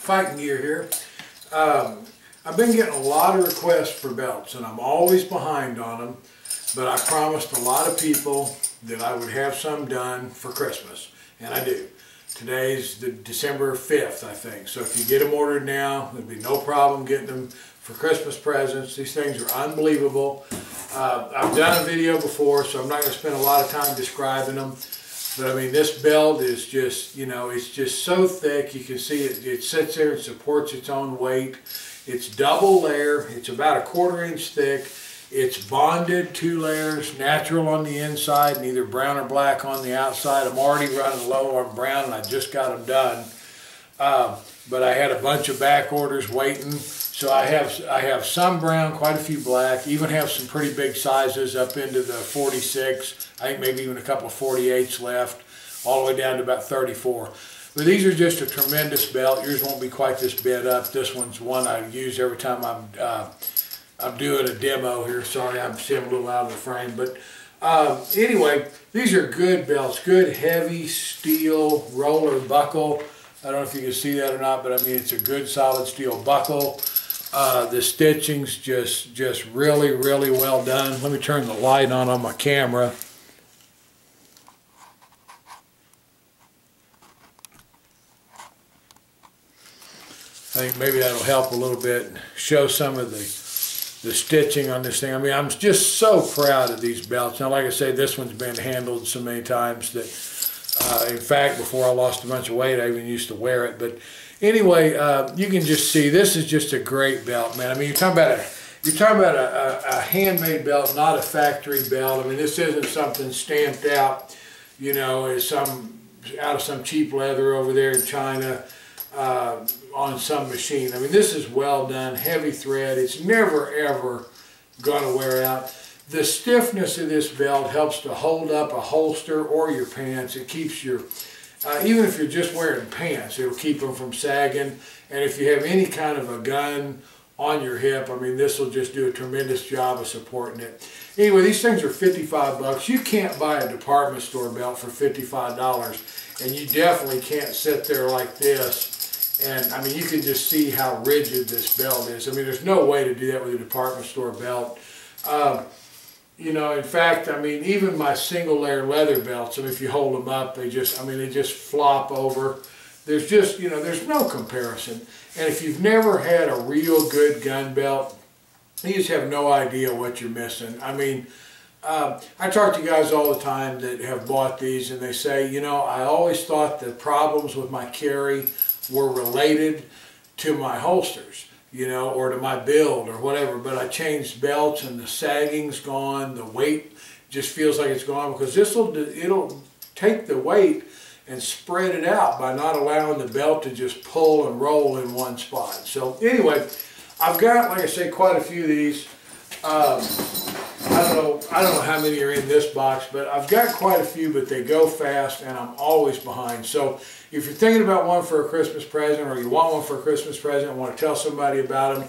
Fighting Gear here. I've been getting a lot of requests for belts, and I'm always behind on them, but I promised a lot of people that I would have some done for Christmas, and I do. Today's the December 5th, I think, so if you get them ordered now, there'll be no problem getting them for Christmas presents. These things are unbelievable. I've done a video before, so I'm not going to spend a lot of time describing them. But I mean, this belt is just, you know, it's just so thick. You can see it sits there and supports its own weight. It's double layer. It's about 1/4 inch thick. It's bonded 2 layers, natural on the inside and either brown or black on the outside. I'm already running low on brown and I just got them done. But I had a bunch of back orders waiting. So I have some brown, quite a few black, even have some pretty big sizes up into the 46. I think maybe even a couple of 48s left, all the way down to about 34. But these are just a tremendous belt. Yours won't be quite this bit up. This one's one I use every time I'm doing a demo here. Sorry, I'm a little out of the frame. But anyway, these are good belts, good heavy steel roller buckle. I don't know if you can see that or not, but I mean, it's a good solid steel buckle. The stitching's just really, really well done. Let me turn the light on my camera. I think maybe that'll help a little bit, show some of the stitching on this thing. I mean, I'm just so proud of these belts. Now, like I say, this one's been handled so many times that, in fact, before I lost a bunch of weight, I even used to wear it. But anyway, you can just see this is just a great belt, man. I mean, you're talking about a handmade belt, not a factory belt. I mean, this isn't something stamped out, you know, as out of some cheap leather over there in China on some machine. I mean, this is well done, heavy thread. It's never ever gonna wear out. The stiffness of this belt helps to hold up a holster or your pants. It keeps your even if you're just wearing pants, it'll keep them from sagging. And if you have any kind of a gun on your hip, I mean, this will just do a tremendous job of supporting it. Anyway, these things are 55 bucks. You can't buy a department store belt for $55, and you definitely can't sit there like this. And I mean, you can just see how rigid this belt is. I mean, there's no way to do that with a department store belt. You know, in fact, I mean, even my single layer leather belts, I mean, if you hold them up, they just flop over. There's just, you know, there's no comparison. And if you've never had a real good gun belt, you just have no idea what you're missing. I mean, I talk to guys all the time that have bought these, and they say, you know, I always thought the problems with my carry were related to my holsters, you know, or to my build or whatever, but I changed belts and the sagging's gone, the weight just feels like it's gone, because it'll take the weight and spread it out by not allowing the belt to just pull and roll in one spot. So anyway, I've got, like I say, quite a few of these. I don't know how many are in this box, but I've got quite a few, but they go fast and I'm always behind. So if you're thinking about one for a Christmas present, or you want one for a Christmas present and want to tell somebody about them,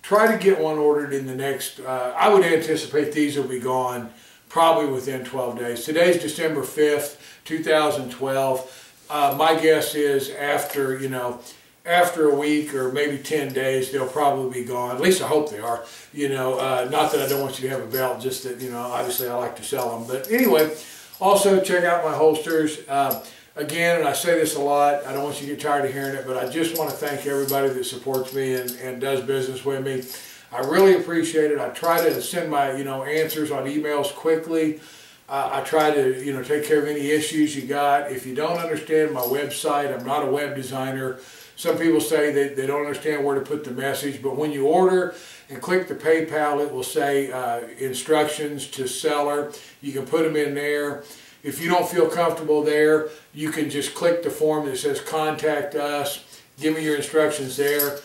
try to get one ordered in the next, I would anticipate these will be gone probably within 12 days. Today's December 5th, 2012. My guess is after a week or maybe 10 days, they'll probably be gone. At least I hope they are. You know, not that I don't want you to have a belt, just that, you know, obviously I like to sell them. But anyway, also check out my holsters. Again, and I say this a lot, I don't want you to get tired of hearing it, but I just want to thank everybody that supports me and does business with me. I really appreciate it. I try to send my, you know, answers on emails quickly. I try to, you know, take care of any issues you got. If you don't understand my website, I'm not a web designer. Some people say they don't understand where to put the message, but when you order and click the PayPal, it will say instructions to seller. You can put them in there. If you don't feel comfortable there, you can just click the form that says contact us. Give me your instructions there.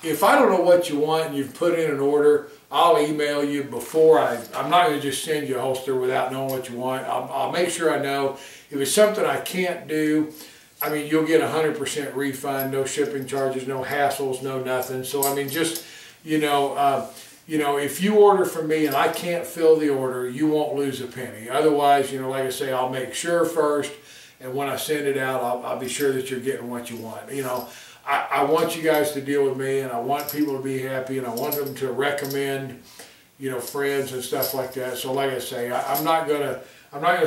If I don't know what you want and you've put in an order, I'll email you before I'm not going to just send you a holster without knowing what you want. I'll make sure I know. If it's something I can't do, I mean, you'll get 100% refund, no shipping charges, no hassles, no nothing. So, I mean, just, you know, if you order from me and I can't fill the order, you won't lose a penny. Otherwise, you know, like I say, I'll make sure first, and when I send it out, I'll be sure that you're getting what you want. You know, I want you guys to deal with me, and I want people to be happy, and I want them to recommend, you know, friends and stuff like that. So like I say, I'm not gonna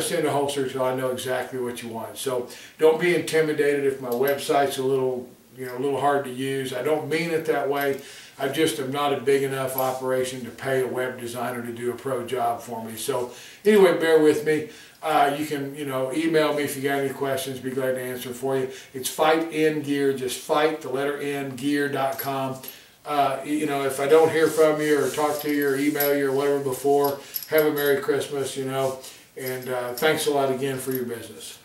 send a holster until I know exactly what you want. So don't be intimidated if my website's a little, you know, a little hard to use. I don't mean it that way. I just am not a big enough operation to pay a web designer to do a pro job for me. So anyway, bear with me. You can, you know, email me if you got any questions. Be glad to answer for you. It's FightNGear, just fight, the letter N, gear.com. You know, if I don't hear from you or talk to you or email you or whatever before, have a Merry Christmas, you know, and thanks a lot again for your business.